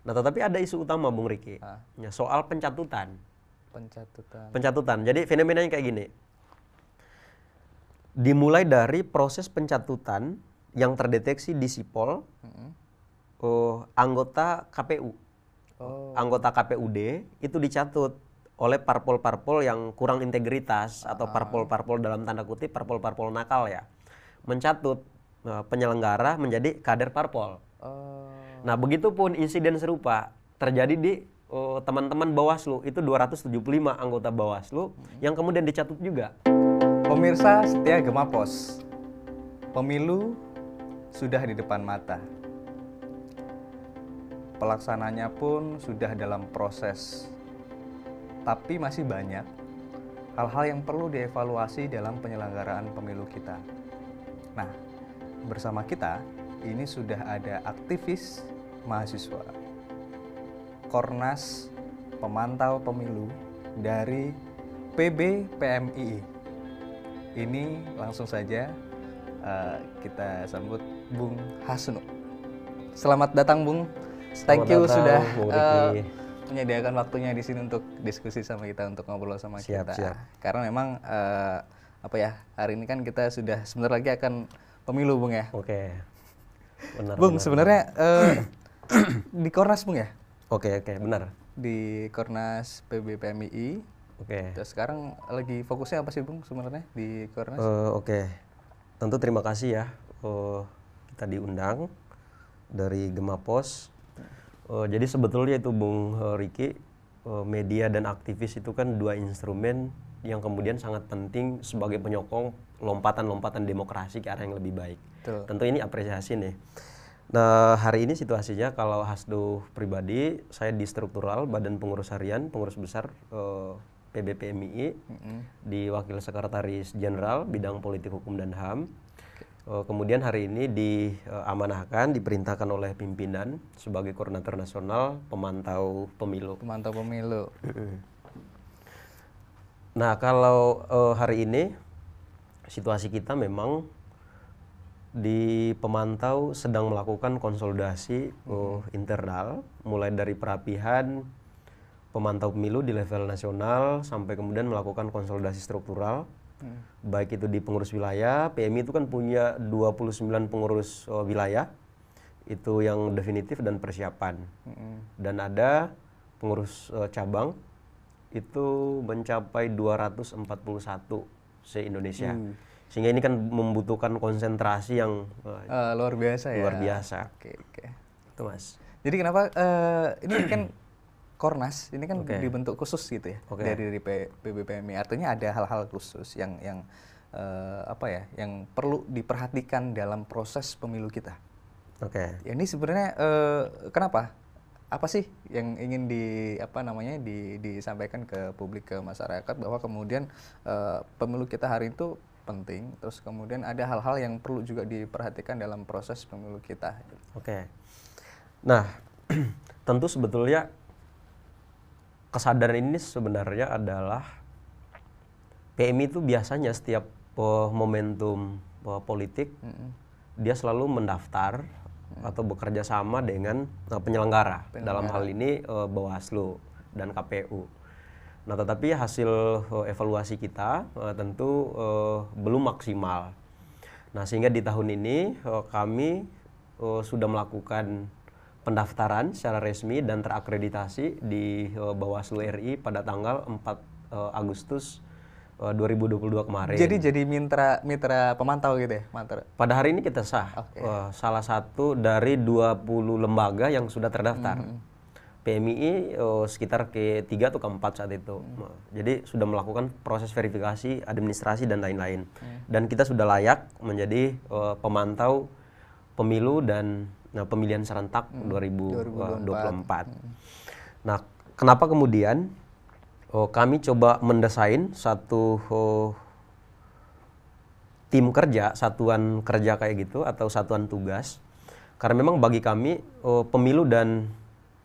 Nah, tetapi ada isu utama, Bung Riki, ya, soal pencatutan. Pencatutan. Jadi fenomenanya kayak gini. Dimulai dari proses pencatutan yang terdeteksi di Sipol, anggota KPU, anggota KPUD itu dicatut oleh parpol-parpol yang kurang integritas atau parpol-parpol dalam tanda kutip parpol-parpol nakal ya, mencatut penyelenggara menjadi kader parpol. Nah, begitupun insiden serupa terjadi di teman-teman Bawaslu, itu 275 anggota Bawaslu yang kemudian dicatut juga. Pemirsa setia Gema Pos, pemilu sudah di depan mata. Pelaksananya pun sudah dalam proses. Tapi masih banyak hal-hal yang perlu dievaluasi dalam penyelenggaraan pemilu kita. Nah, bersama kita ini sudah ada aktivis mahasiswa, Kornas Pemantau Pemilu dari PBPMII. Ini langsung saja kita sambut Bung Hasnu. Selamat datang, Bung. Thank you sudah menyediakan waktunya di sini untuk diskusi sama kita, untuk ngobrol sama kita. Siap. Karena memang hari ini kan kita sudah sebentar lagi akan pemilu, Bung ya. Oke. Benar. Bung, sebenarnya di Kornas, Bung ya? Oke, benar. Di Kornas PBPMII. Oke. Terus sekarang lagi fokusnya apa sih, Bung, sebenarnya di Kornas? Oke. Tentu terima kasih ya kita diundang dari Gema Pos. Jadi sebetulnya itu Bung Riki, media dan aktivis itu kan dua instrumen yang kemudian sangat penting sebagai penyokong lompatan-lompatan demokrasi ke arah yang lebih baik. Betul. Tentu ini apresiasi nih. Nah, hari ini situasinya kalau Hasdu pribadi, saya di struktural Badan Pengurus Harian, pengurus besar PBPMII, di Wakil Sekretaris Jenderal Bidang Politik Hukum dan HAM. Kemudian hari ini diamanahkan, diperintahkan oleh pimpinan sebagai Koordinator Nasional Pemantau Pemilu. Pemantau Pemilu. Nah, kalau hari ini situasi kita memang di pemantau sedang melakukan konsolidasi internal, mulai dari perapihan pemantau pemilu di level nasional sampai kemudian melakukan konsolidasi struktural. Baik itu di pengurus wilayah, PMI itu kan punya 29 pengurus wilayah, itu yang definitif dan persiapan. Dan ada pengurus cabang, itu mencapai 241 se-Indonesia. Sehingga ini kan membutuhkan konsentrasi yang luar biasa ya? Luar biasa. Oke. Itu, Mas. Jadi kenapa, ini kan Kornas ini kan dibentuk khusus gitu ya, dari PBPMI. Artinya ada hal-hal khusus yang perlu diperhatikan dalam proses pemilu kita. Ya, ini sebenarnya kenapa? Apa sih yang ingin disampaikan ke publik, ke masyarakat, bahwa kemudian pemilu kita hari itu penting, terus kemudian ada hal-hal yang perlu juga diperhatikan dalam proses pemilu kita. Nah, tentu sebetulnya kesadaran ini sebenarnya adalah PMI itu biasanya setiap momentum politik dia selalu mendaftar atau bekerja sama dengan penyelenggara. Dalam hal ini Bawaslu dan KPU. Nah, tetapi hasil evaluasi kita tentu belum maksimal. Nah, sehingga di tahun ini kami sudah melakukan pendaftaran secara resmi dan terakreditasi di Bawaslu RI pada tanggal 4 Agustus 2022 kemarin. Jadi mitra pemantau gitu ya? Pada hari ini kita sah. Salah satu dari 20 lembaga yang sudah terdaftar. PMII sekitar ke-3 atau ke-4 saat itu. Jadi sudah melakukan proses verifikasi, administrasi dan lain-lain. Dan kita sudah layak menjadi pemantau pemilu dan pemilihan serentak 2024. Nah, kenapa kemudian kami coba mendesain satu tim kerja, satuan kerja kayak gitu atau satuan tugas? Karena memang bagi kami pemilu dan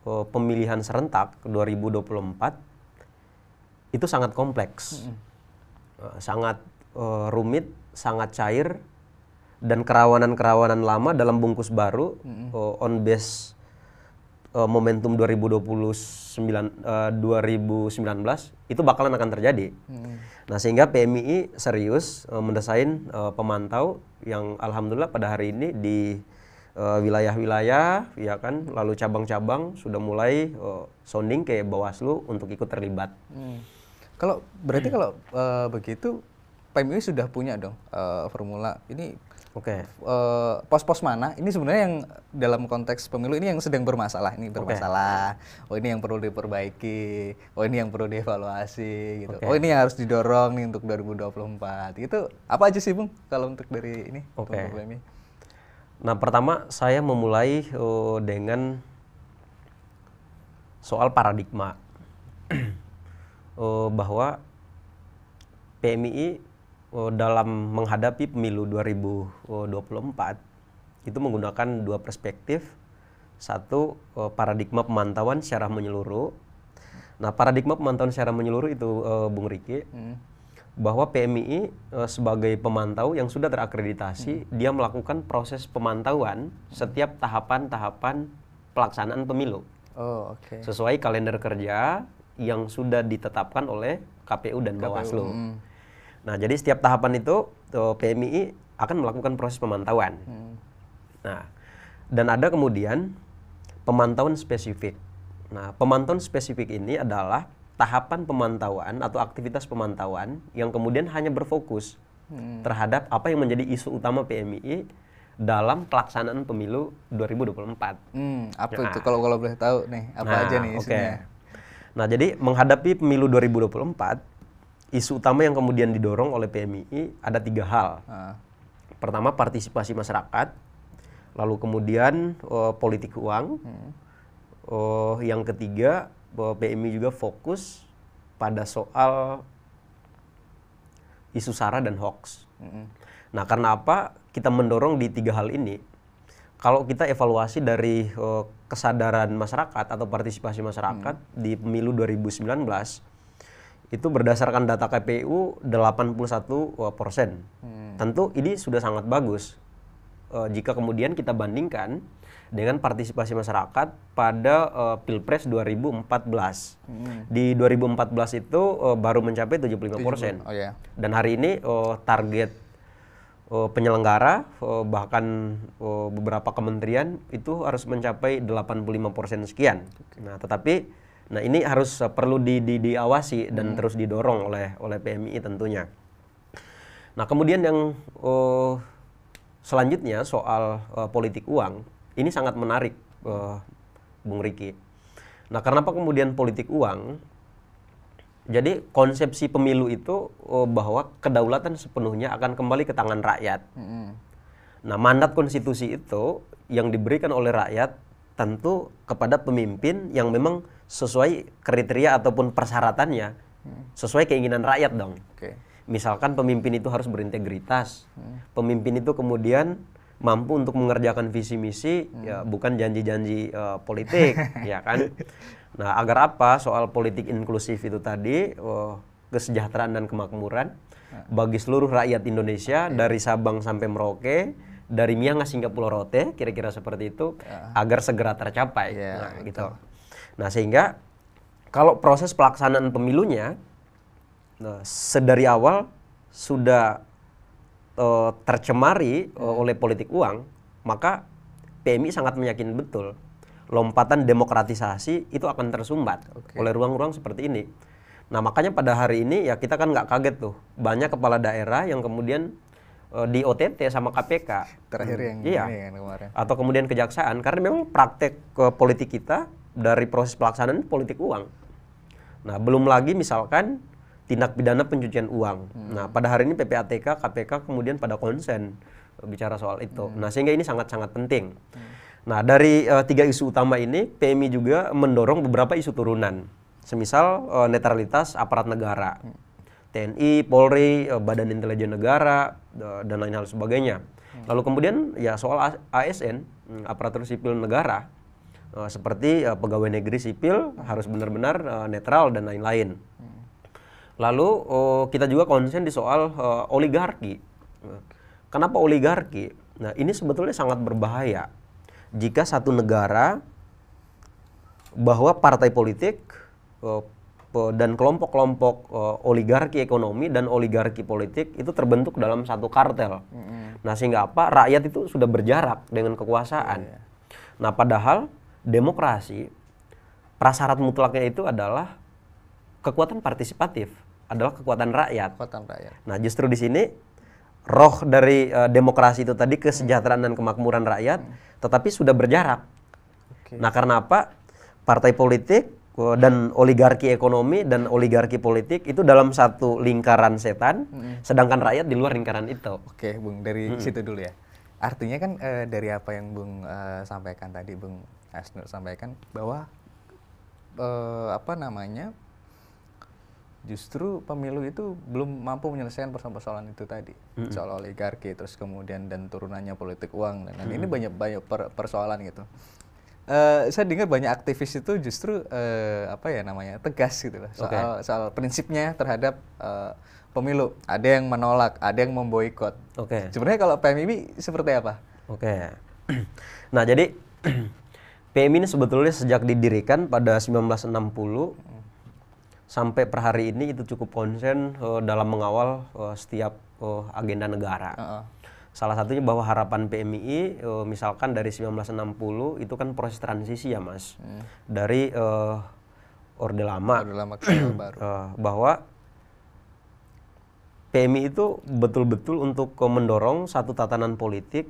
pemilihan serentak 2024 itu sangat kompleks, sangat rumit, sangat cair. Dan kerawanan-kerawanan lama dalam bungkus baru on base momentum 2019 itu bakalan akan terjadi. Nah, sehingga PMII serius mendesain pemantau yang alhamdulillah pada hari ini di wilayah-wilayah, ya kan, lalu cabang-cabang sudah mulai sounding ke Bawaslu untuk ikut terlibat. Kalau berarti kalau begitu PMII sudah punya dong formula ini. Oke. Pos-pos mana ini sebenarnya yang dalam konteks pemilu ini yang sedang bermasalah, ini bermasalah. Oh, ini yang perlu diperbaiki. Oh, ini yang perlu dievaluasi gitu. Oh, ini yang harus didorong nih untuk 2024. Itu apa aja sih, Bung, kalau untuk dari ini? Oke. PMII? Nah, pertama saya memulai dengan soal paradigma bahwa PMII dalam menghadapi pemilu 2024 itu menggunakan dua perspektif. Satu, paradigma pemantauan secara menyeluruh. Nah, paradigma pemantauan secara menyeluruh itu, Bung Riki, bahwa PMII sebagai pemantau yang sudah terakreditasi, dia melakukan proses pemantauan setiap tahapan-tahapan pelaksanaan pemilu. Oh, oke. Sesuai kalender kerja yang sudah ditetapkan oleh KPU dan Bawaslu. Nah, jadi setiap tahapan itu PMII akan melakukan proses pemantauan. Nah, dan ada kemudian pemantauan spesifik. Nah, pemantauan spesifik ini adalah tahapan pemantauan atau aktivitas pemantauan yang kemudian hanya berfokus terhadap apa yang menjadi isu utama PMII dalam pelaksanaan pemilu 2024. Apa itu kalau boleh tahu nih, apa aja nih isunya? Nah, jadi menghadapi pemilu 2024, isu utama yang kemudian didorong oleh PMII ada 3 hal. Pertama, partisipasi masyarakat, lalu kemudian politik uang, yang ketiga PMII juga fokus pada soal isu SARA dan hoax. Nah, karena apa kita mendorong di 3 hal ini? Kalau kita evaluasi dari kesadaran masyarakat atau partisipasi masyarakat di pemilu 2019, itu berdasarkan data KPU 81%. Tentu ini sudah sangat bagus jika kemudian kita bandingkan dengan partisipasi masyarakat pada Pilpres 2014. Di 2014 itu baru mencapai 75%. Oh, yeah. Dan hari ini target penyelenggara bahkan beberapa kementerian itu harus mencapai 85% sekian. Nah, tetapi ini harus perlu diawasi dan terus didorong oleh PMII tentunya. Nah, kemudian yang selanjutnya soal politik uang, ini sangat menarik, Bung Riki. Nah, kenapa kemudian politik uang? Jadi konsepsi pemilu itu bahwa kedaulatan sepenuhnya akan kembali ke tangan rakyat. Nah, mandat konstitusi itu yang diberikan oleh rakyat tentu kepada pemimpin yang memang sesuai kriteria ataupun persyaratannya, sesuai keinginan rakyat dong. Misalkan pemimpin itu harus berintegritas, pemimpin itu kemudian mampu untuk mengerjakan visi misi, ya bukan janji-janji politik, ya kan? Nah, agar apa? Soal politik inklusif itu tadi, kesejahteraan dan kemakmuran bagi seluruh rakyat Indonesia dari Sabang sampai Merauke, dari Miangas hingga Pulau Rote, kira-kira seperti itu, agar segera tercapai. Nah, gitu. Nah, sehingga kalau proses pelaksanaan pemilunya sedari awal sudah tercemari oleh politik uang, maka PMI sangat meyakinkan betul lompatan demokratisasi itu akan tersumbat oleh ruang-ruang seperti ini. Nah, makanya pada hari ini ya kita kan nggak kaget tuh, banyak kepala daerah yang kemudian di OTT sama KPK. Terakhir yang ini kan kemarin. Atau kemudian kejaksaan, karena memang praktek politik kita dari proses pelaksanaan politik uang. Nah, belum lagi misalkan tindak pidana pencucian uang. Nah, pada hari ini PPATK, KPK kemudian pada konsen bicara soal itu. Nah, sehingga ini sangat-sangat penting. Nah, dari 3 isu utama ini, PMI juga mendorong beberapa isu turunan. Semisal netralitas aparat negara. TNI, Polri, Badan Intelijen Negara, dan lain hal sebagainya. Lalu kemudian ya soal ASN, aparatur sipil negara, seperti pegawai negeri sipil harus benar-benar netral dan lain-lain. Lalu kita juga konsen di soal oligarki. Kenapa oligarki? Nah, ini sebetulnya sangat berbahaya jika satu negara bahwa partai politik dan kelompok-kelompok oligarki ekonomi dan oligarki politik itu terbentuk dalam satu kartel. Nah, sehingga apa? Rakyat itu sudah berjarak dengan kekuasaan. Nah, padahal demokrasi prasyarat mutlaknya itu adalah kekuatan partisipatif, adalah kekuatan rakyat. Kekuatan rakyat. Nah, justru di sini roh dari demokrasi itu tadi kesejahteraan dan kemakmuran rakyat, tetapi sudah berjarak. Nah, karena apa? Partai politik dan oligarki ekonomi dan oligarki politik itu dalam satu lingkaran setan, sedangkan rakyat di luar lingkaran itu. Oke, Bung, dari situ dulu ya. Artinya kan dari apa yang Bung sampaikan tadi, Bung Hasnur sampaikan bahwa justru pemilu itu belum mampu menyelesaikan persoalan-persoalan itu tadi, soal oligarki, terus kemudian dan turunannya politik uang, dan ini banyak persoalan gitu. Saya dengar banyak aktivis itu justru tegas gitu loh soal prinsipnya terhadap pemilu. Ada yang menolak, ada yang memboikot. Sebenarnya kalau PMII seperti apa? Nah, jadi PMI ini sebetulnya sejak didirikan pada 1960 sampai per hari ini itu cukup konsen dalam mengawal setiap agenda negara. Salah satunya bahwa harapan PMII misalkan dari 1960 itu kan proses transisi ya Mas, dari Orde Lama ke baru. Bahwa PMII itu betul-betul untuk mendorong satu tatanan politik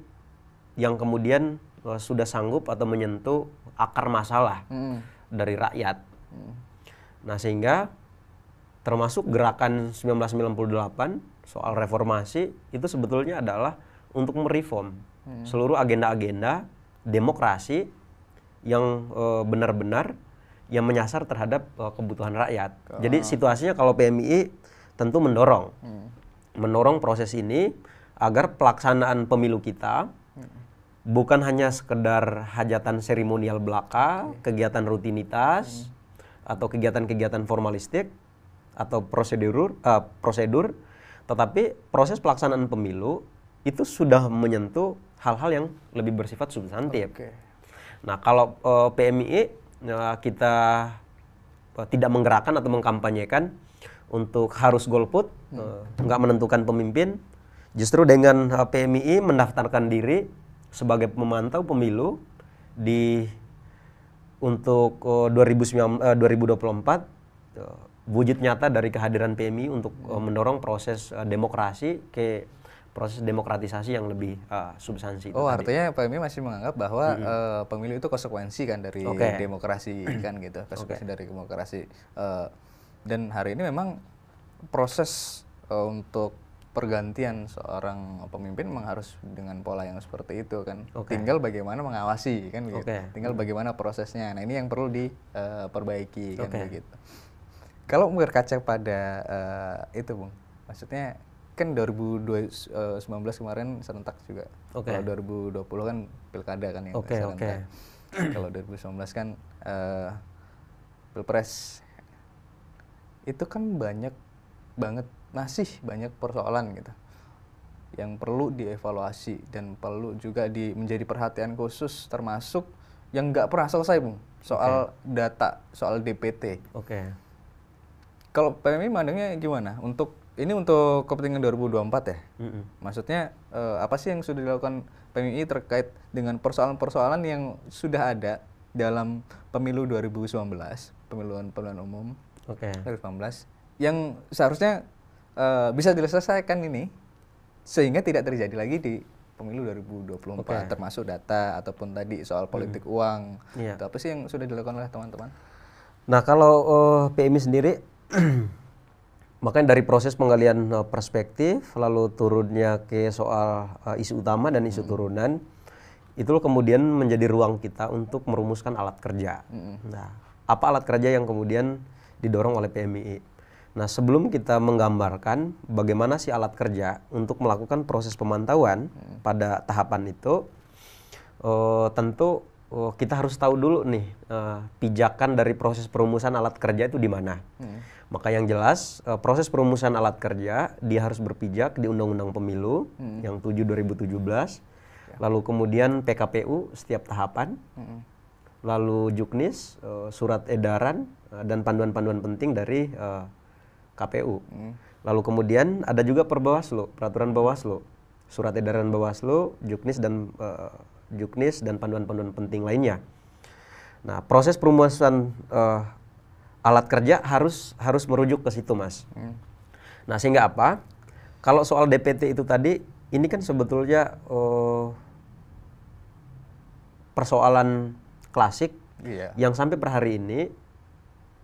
yang kemudian sudah sanggup atau menyentuh akar masalah dari rakyat. Nah, sehingga termasuk gerakan 1998 soal reformasi itu sebetulnya adalah untuk mereform seluruh agenda-agenda demokrasi yang benar-benar yang menyasar terhadap kebutuhan rakyat. Jadi situasinya kalau PMII tentu mendorong proses ini agar pelaksanaan pemilu kita bukan hanya sekedar hajatan seremonial belaka, kegiatan rutinitas, atau kegiatan-kegiatan formalistik, atau prosedur, tetapi proses pelaksanaan pemilu itu sudah menyentuh hal-hal yang lebih bersifat substantif. Nah, kalau PMII kita tidak menggerakkan atau mengkampanyekan untuk harus golput, nggak menentukan pemimpin, justru dengan PMII mendaftarkan diri sebagai pemantau pemilu untuk 2024, wujud nyata dari kehadiran PMII untuk mendorong proses demokrasi ke proses demokratisasi yang lebih substansi. Artinya PMII masih menganggap bahwa pemilu itu konsekuensi kan dari demokrasi kan gitu, konsekuensi dari demokrasi. Dan hari ini memang proses untuk pergantian seorang pemimpin memang harus dengan pola yang seperti itu kan. Tinggal bagaimana mengawasi kan gitu. Tinggal bagaimana prosesnya. Nah, ini yang perlu diperbaiki kan begitu. Kalau berkaca pada itu, Bung, maksudnya kan 2019 kemarin serentak juga. Kalau 2020 kan pilkada kan yang serentak. Kalau 2019 kan pilpres. Itu kan masih banyak persoalan gitu yang perlu dievaluasi dan perlu juga menjadi perhatian khusus, termasuk yang nggak pernah selesai, Bung, soal data, soal DPT. Kalau PMI mandangnya gimana? Untuk kepentingan 2024 ya? Maksudnya apa sih yang sudah dilakukan PMI terkait dengan persoalan-persoalan yang sudah ada dalam pemilu 2019, pemilihan umum 2019, yang seharusnya bisa diselesaikan ini sehingga tidak terjadi lagi di pemilu 2024, termasuk data ataupun tadi soal politik uang. Itu apa sih yang sudah dilakukan oleh teman-teman? Nah, kalau PMI sendiri makanya dari proses penggalian perspektif lalu turunnya ke soal isu utama dan isu turunan itu kemudian menjadi ruang kita untuk merumuskan alat kerja. Nah, apa alat kerja yang kemudian didorong oleh PMII? Nah, sebelum kita menggambarkan bagaimana sih alat kerja untuk melakukan proses pemantauan pada tahapan itu, tentu kita harus tahu dulu nih pijakan dari proses perumusan alat kerja itu di mana. Maka yang jelas proses perumusan alat kerja dia harus berpijak di Undang-Undang Pemilu yang 7 2017, lalu kemudian PKPU setiap tahapan. lalu Juknis, surat edaran, dan panduan-panduan penting dari KPU. Lalu kemudian ada juga Perbawaslu, peraturan Bawaslu, surat edaran Bawaslu, Juknis dan panduan-panduan penting lainnya. Nah, proses perumusan alat kerja harus merujuk ke situ, Mas. Nah, sehingga apa? Kalau soal DPT itu tadi, ini kan sebetulnya persoalan klasik yang sampai per hari ini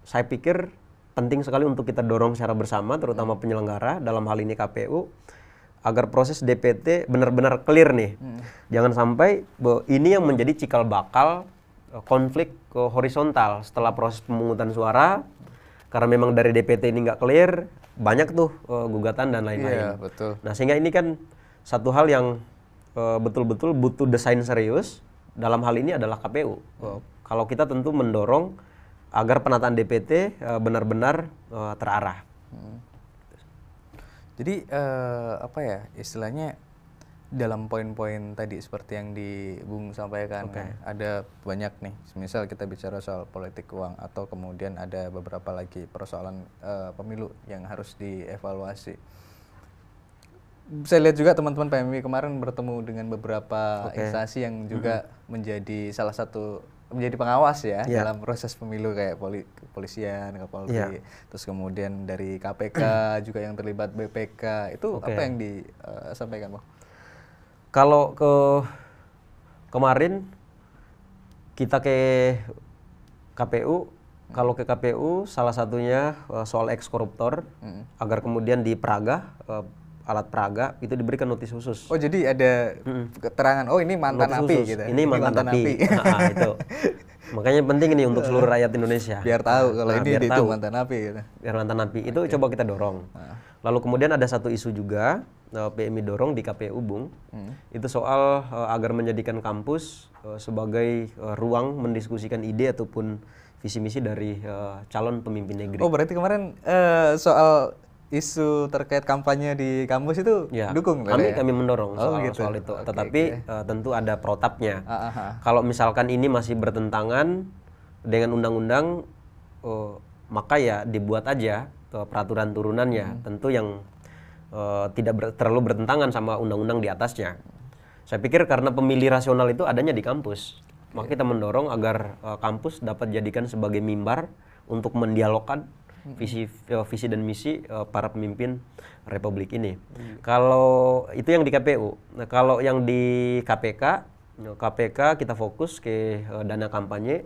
saya pikir penting sekali untuk kita dorong secara bersama, terutama penyelenggara, dalam hal ini KPU, agar proses DPT benar-benar clear nih. Jangan sampai ini yang menjadi cikal bakal konflik horizontal setelah proses pemungutan suara, karena memang dari DPT ini nggak clear, banyak tuh gugatan dan lain-lain. Iya, betul. Nah, sehingga ini kan satu hal yang betul-betul butuh desain serius, dalam hal ini adalah KPU. Kalau kita tentu mendorong agar penataan DPT benar-benar terarah. Jadi apa ya istilahnya dalam poin-poin tadi seperti yang di Bung sampaikan, ada banyak nih. Misal kita bicara soal politik uang atau kemudian ada beberapa lagi persoalan pemilu yang harus dievaluasi. Saya lihat juga teman-teman PMI kemarin bertemu dengan beberapa instansi yang juga menjadi salah satu menjadi pengawas ya dalam proses pemilu, kayak kepolisian, Kapolri, terus kemudian dari KPK juga yang terlibat, BPK. Itu apa yang disampaikan, Bang? Kalau kemarin kita ke KPU, kalau ke KPU salah satunya soal eks koruptor, agar kemudian di Praga, alat Praga itu diberikan notis khusus. Oh, jadi ada keterangan, oh ini mantan napi gitu. Ini mantan napi. Nah, itu. Makanya penting ini untuk seluruh rakyat Indonesia. Biar tahu kalau ini itu mantan napi gitu. Biar mantan napi. Itu coba kita dorong. Lalu kemudian ada satu isu juga PMI dorong di KPU, Bung. Itu soal agar menjadikan kampus sebagai ruang mendiskusikan ide ataupun visi misi dari calon pemimpin negeri. Oh, berarti kemarin soal isu terkait kampanye di kampus itu dukung? Kami mendorong soal itu. Tetapi tentu ada protapnya. Kalau misalkan ini masih bertentangan dengan undang-undang, maka ya dibuat aja peraturan turunannya. Tentu yang tidak terlalu bertentangan sama undang-undang di atasnya. Saya pikir karena pemilih rasional itu adanya di kampus, maka kita mendorong agar kampus dapat jadikan sebagai mimbar untuk mendialogkan visi dan misi para pemimpin republik ini. Kalau itu yang di KPU. Nah, kalau yang di KPK kita fokus ke dana kampanye,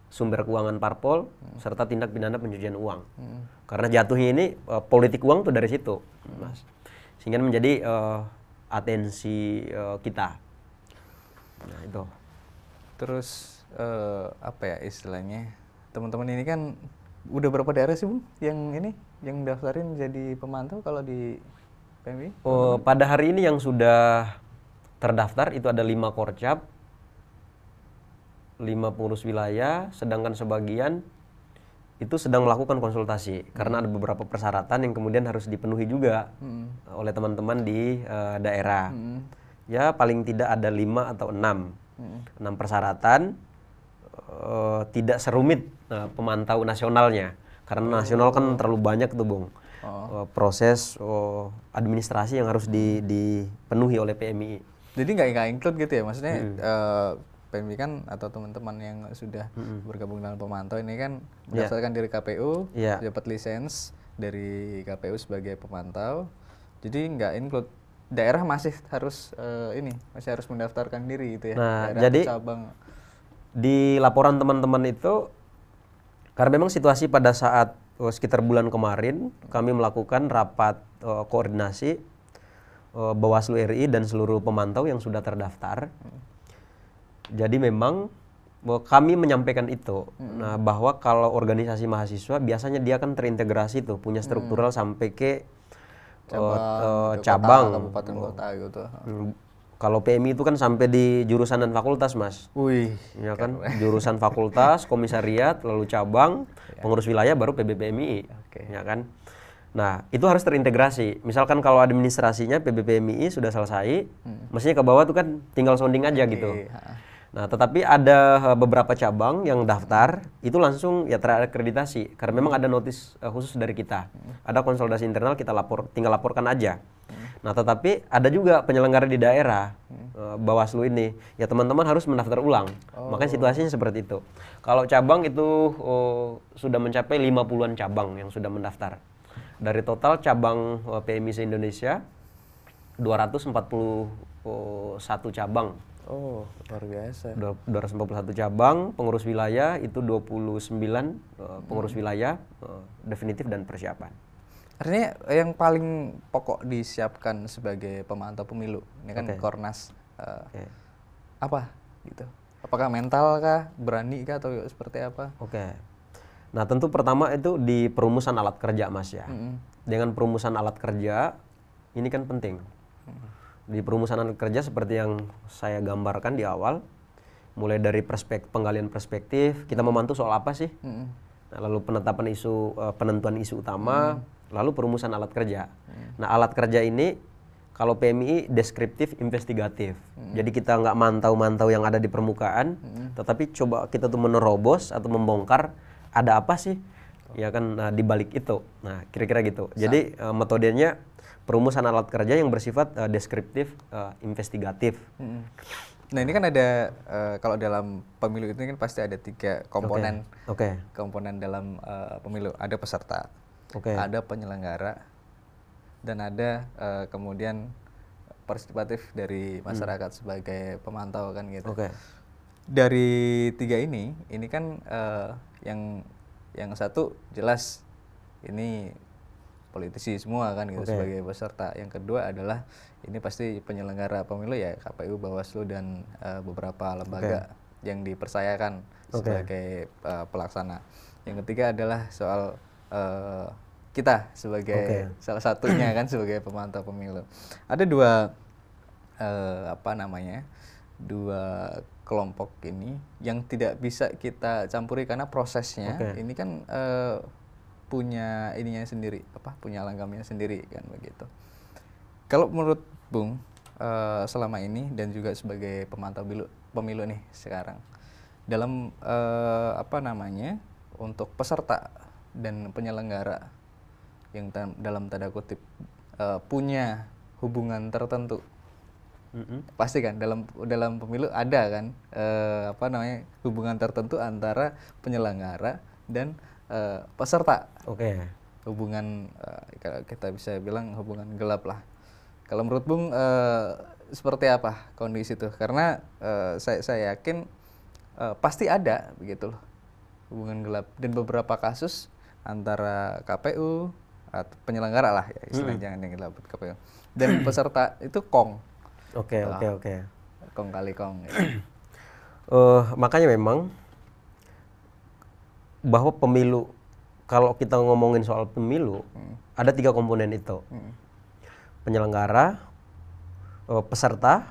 sumber keuangan parpol, serta tindak pidana pencucian uang. Karena jatuhnya ini politik uang tuh dari situ, Mas. Sehingga menjadi atensi kita. Nah, itu. Terus apa ya istilahnya? Teman-teman ini kan udah berapa daerah sih, Bung, yang daftarin jadi pemantau kalau di PMI? Pada hari ini yang sudah terdaftar itu ada 5 korcap, 5 pengurus wilayah, sedangkan sebagian itu sedang melakukan konsultasi karena ada beberapa persyaratan yang kemudian harus dipenuhi juga oleh teman-teman di daerah. Ya paling tidak ada 5 atau 6 persyaratan. Tidak serumit pemantau nasionalnya, karena nasional kan terlalu banyak tuh, Bung. Proses administrasi yang harus dipenuhi oleh PMI. Jadi nggak include gitu ya, maksudnya PMI kan atau teman-teman yang sudah bergabung dalam pemantau ini kan berdasarkan dari KPU, dapat lisens dari KPU sebagai pemantau, jadi nggak include daerah masih harus masih harus mendaftarkan diri gitu ya. Nah, daerah jadi cabang. Di laporan teman-teman itu, karena memang situasi pada saat sekitar bulan kemarin kami melakukan rapat koordinasi Bawaslu RI dan seluruh pemantau yang sudah terdaftar. Jadi memang kami menyampaikan itu, nah, bahwa kalau organisasi mahasiswa biasanya dia kan terintegrasi tuh, punya struktural sampai ke cabang, kabupaten kota gitu. Kalau PMI itu kan sampai di jurusan dan fakultas, Mas. Wih, ya kan, jurusan fakultas, komisariat, lalu cabang, pengurus wilayah, baru PBPMI, ya kan. Nah, itu harus terintegrasi. Misalkan kalau administrasinya PBPMI sudah selesai, mestinya ke bawah tuh kan tinggal sounding aja gitu. Nah, tetapi ada beberapa cabang yang daftar itu langsung ya terakreditasi karena memang ada notis khusus dari kita. Ada konsolidasi internal, kita tinggal laporkan aja. Nah, tetapi ada juga penyelenggara di daerah Bawaslu ini, ya teman-teman harus mendaftar ulang. Makanya situasinya seperti itu. Kalau cabang itu sudah mencapai 50-an cabang yang sudah mendaftar. Dari total cabang PMI se-Indonesia 241 cabang. Oh, luar biasa. 241 cabang, pengurus wilayah itu 29 pengurus wilayah definitif dan persiapan. Artinya yang paling pokok disiapkan sebagai pemantau pemilu, ini kan Kornas, apa gitu? Apakah mental kah, berani kah, atau seperti apa? Oke. Nah, tentu pertama itu di perumusan alat kerja, Mas ya. Dengan perumusan alat kerja, ini kan penting. Di perumusan alat kerja seperti yang saya gambarkan di awal, mulai dari penggalian perspektif, kita memantau soal apa sih? Nah, lalu penetapan penentuan isu utama, lalu perumusan alat kerja. Nah, alat kerja ini kalau PMI deskriptif investigatif. Jadi kita nggak mantau-mantau yang ada di permukaan, tetapi coba kita tuh menerobos atau membongkar ada apa sih? Ya kan di balik itu. Nah, kira-kira gitu. Jadi metodenya perumusan alat kerja yang bersifat deskriptif investigatif. Nah, ini kan ada kalau dalam pemilu itu kan pasti ada 3 komponen. Komponen dalam pemilu, ada peserta, ada penyelenggara, dan ada kemudian partisipatif dari masyarakat sebagai pemantau kan gitu. Dari 3 ini kan yang satu jelas ini politisi semua kan gitu sebagai peserta. Yang kedua adalah ini pasti penyelenggara pemilu ya, KPU, Bawaslu, dan beberapa lembaga yang dipercayakan sebagai pelaksana. Yang ketiga adalah soal kita sebagai salah satunya kan sebagai pemantau pemilu. Ada dua dua kelompok ini yang tidak bisa kita campuri karena prosesnya ini kan punya ininya sendiri, punya langgamnya sendiri kan begitu. Kalau menurut Bung selama ini dan juga sebagai pemantau pemilu nih sekarang, dalam untuk peserta dan penyelenggara yang dalam tanda kutip punya hubungan tertentu, pasti kan dalam pemilu ada kan hubungan tertentu antara penyelenggara dan peserta. Hubungan kita bisa bilang hubungan gelap lah. Kalau menurut Bung seperti apa kondisi itu? Karena saya yakin pasti ada begitu loh hubungan gelap, dan beberapa kasus antara KPU atau penyelenggara lah ya istilahnya, jangan yang gelap KPU dan peserta itu kong. Kong kali kong. Makanya memang bahwa pemilu, kalau kita ngomongin soal pemilu, ada 3 komponen itu. Penyelenggara, peserta,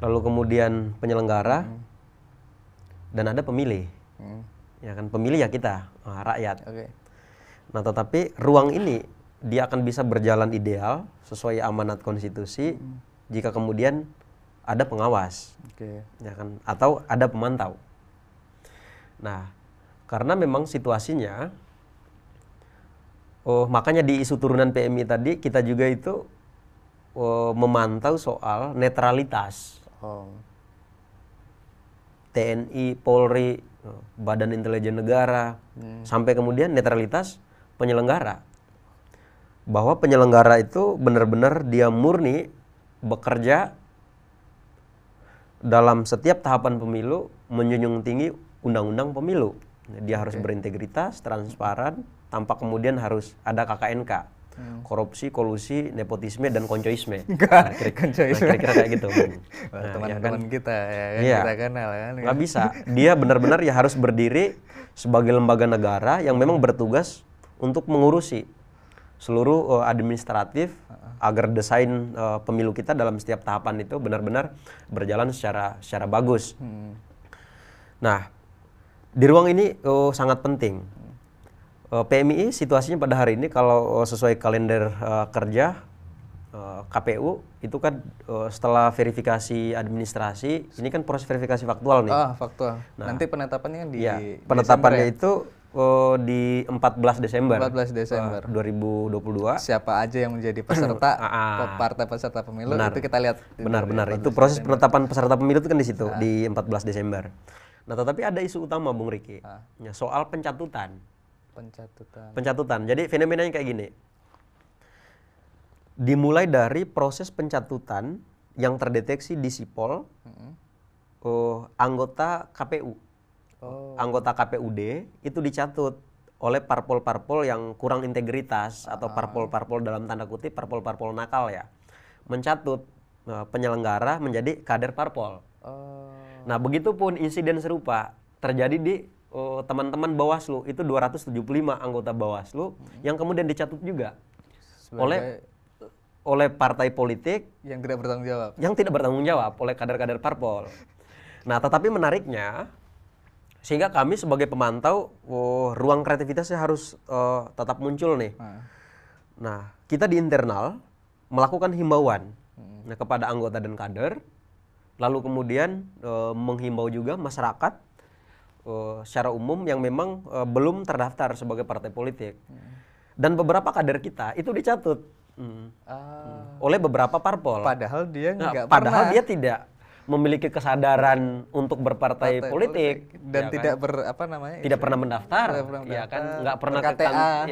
lalu kemudian penyelenggara, dan ada pemilih. Ya kan, pemilih ya kita, rakyat. Nah, tetapi ruang ini dia akan bisa berjalan ideal sesuai amanat konstitusi jika kemudian ada pengawas, ya kan, atau ada pemantau. Nah, karena memang situasinya, makanya di isu turunan PMI tadi kita juga itu memantau soal netralitas. TNI, Polri, Badan Intelijen Negara, sampai kemudian netralitas penyelenggara. Bahwa penyelenggara itu benar-benar dia murni bekerja dalam setiap tahapan pemilu menjunjung tinggi undang-undang pemilu. Dia harus berintegritas, transparan, tanpa kemudian harus ada KKNK. Korupsi, kolusi, nepotisme, dan koncoisme. Kira-kira kayak gitu. Teman-teman kita ya kan, kita kenal kan. Nggak bisa. Dia benar-benar ya harus berdiri sebagai lembaga negara yang memang bertugas untuk mengurusi seluruh administratif agar desain pemilu kita dalam setiap tahapan itu benar-benar berjalan secara bagus. Nah, di ruang ini sangat penting. PMI situasinya pada hari ini kalau sesuai kalender kerja KPU itu kan setelah verifikasi administrasi, ini kan proses verifikasi faktual nih. Faktual. Nanti penetapannya kan di Ya, penetapannya Desember, itu di 14 Desember. 14 Desember 2022. Siapa aja yang menjadi peserta partai peserta pemilu itu kita lihat. Benar. Itu proses penetapan peserta pemilu itu kan di situ di 14 Desember. Nah, tetapi ada isu utama Bung Riki. Ya, soal pencatutan. Pencatutan. Jadi fenomenanya kayak gini. Dimulai dari proses pencatutan yang terdeteksi di Sipol, anggota KPU. Anggota KPUD itu dicatut oleh parpol-parpol yang kurang integritas atau parpol-parpol dalam tanda kutip parpol-parpol nakal ya. Mencatut penyelenggara menjadi kader parpol. Nah, begitupun insiden serupa terjadi di teman-teman Bawaslu, itu 275 anggota Bawaslu yang kemudian dicatut juga oleh partai politik yang tidak bertanggung jawab. Yang tidak bertanggung jawab oleh kader-kader parpol. Nah, tetapi menariknya sehingga kami sebagai pemantau ruang kreativitasnya harus tetap muncul nih. Nah, kita di internal melakukan himbauan kepada anggota dan kader, lalu kemudian menghimbau juga masyarakat secara umum yang memang belum terdaftar sebagai partai politik. Dan beberapa kader kita itu dicatut oleh beberapa parpol. Padahal dia dia tidak memiliki kesadaran untuk berpartai politik dan ya tidak kan? Tidak pernah mendaftar, ya kan, nggak pernah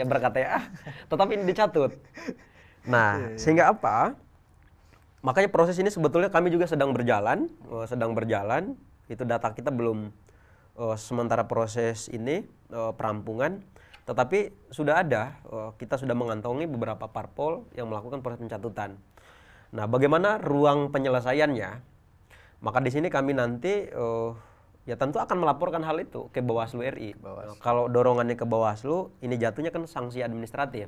ber-KTA, tetapi ini dicatut. Nah, sehingga apa? Makanya proses ini sebetulnya kami juga sedang berjalan. Itu data kita belum sementara proses ini perampungan. Tetapi sudah ada, kita sudah mengantongi beberapa parpol yang melakukan proses pencatutan. Nah, bagaimana ruang penyelesaiannya? Maka di sini kami nanti ya tentu akan melaporkan hal itu ke Bawaslu RI. Kalau dorongannya ke Bawaslu, ini jatuhnya kan sanksi administratif.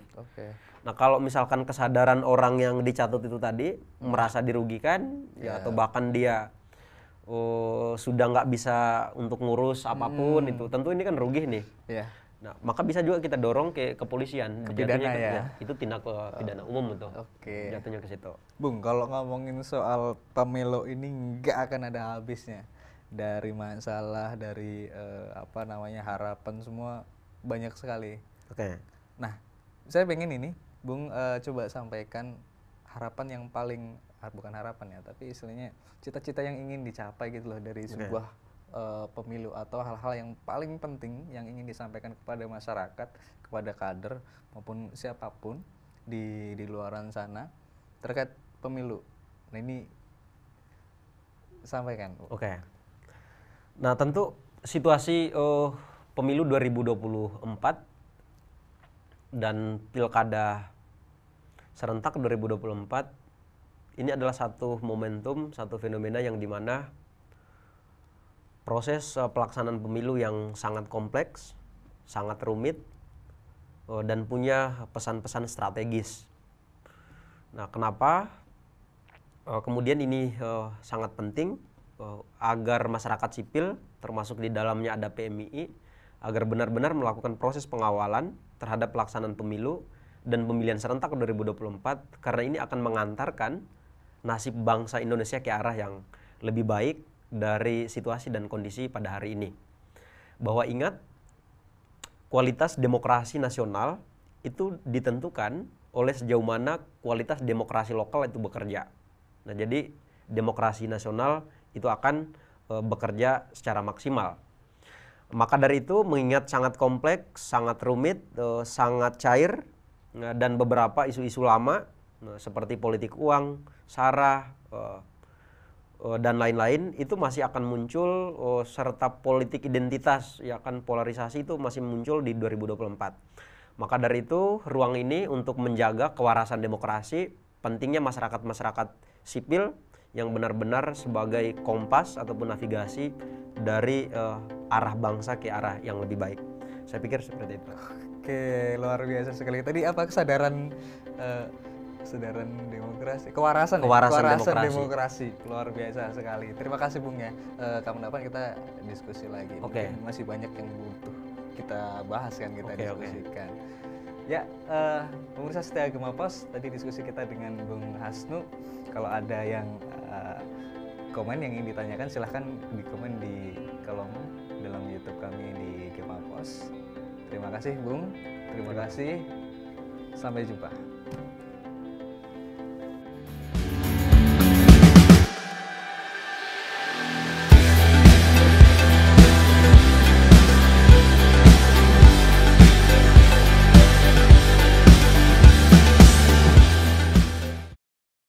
Nah, kalau misalkan kesadaran orang yang dicatut itu tadi merasa dirugikan, atau bahkan dia sudah nggak bisa untuk ngurus apapun itu, tentu ini kan rugi nih. Nah, maka bisa juga kita dorong ke kepolisian. Pidana ya. Itu tindak pidana umum itu. Jatuhnya ke situ. Bung, kalau ngomongin soal pemilu ini nggak akan ada habisnya. Dari masalah, dari harapan semua banyak sekali. Nah, saya pengen ini, Bung, coba sampaikan harapan yang paling, bukan harapan ya, tapi istilahnya cita-cita yang ingin dicapai gitu loh dari sebuah pemilu, atau hal-hal yang paling penting yang ingin disampaikan kepada masyarakat, kepada kader maupun siapapun di luaran sana terkait pemilu. Nah, ini sampaikan. Nah, tentu situasi pemilu 2024 dan pilkada serentak 2024 ini adalah satu momentum, satu fenomena yang dimana proses pelaksanaan pemilu yang sangat kompleks, sangat rumit, dan punya pesan-pesan strategis. Nah, kenapa kemudian ini sangat penting agar masyarakat sipil, termasuk di dalamnya ada PMII, agar benar-benar melakukan proses pengawalan terhadap pelaksanaan pemilu dan pemilihan serentak 2024, karena ini akan mengantarkan nasib bangsa Indonesia ke arah yang lebih baik dari situasi dan kondisi pada hari ini. Bahwa ingat, kualitas demokrasi nasional itu ditentukan oleh sejauh mana kualitas demokrasi lokal itu bekerja. Nah, jadi demokrasi nasional itu akan bekerja secara maksimal. Maka dari itu, mengingat sangat kompleks, sangat rumit, sangat cair, dan beberapa isu-isu lama seperti politik uang, SARA, dan lain-lain itu masih akan muncul, serta politik identitas, ya kan, polarisasi itu masih muncul di 2024. Maka dari itu, ruang ini untuk menjaga kewarasan demokrasi, pentingnya masyarakat-masyarakat sipil yang benar-benar sebagai kompas ataupun navigasi dari arah bangsa ke arah yang lebih baik. Saya pikir seperti itu. Oke, luar biasa sekali. Tadi apa kesadaran demokrasi, kewarasan demokrasi, luar biasa sekali. Terima kasih, Bung, ya. Kapan-kapan kita diskusi lagi. Mungkin masih banyak yang butuh kita bahas kan, kita diskusikan. Ya, pemirsa setia Gema Pos, tadi diskusi kita dengan Bung Hasnu. Kalau ada yang komen yang ingin ditanyakan, silahkan di komen di kolom dalam YouTube kami di Gema Pos. Terima kasih Bung, terima kasih, sampai jumpa.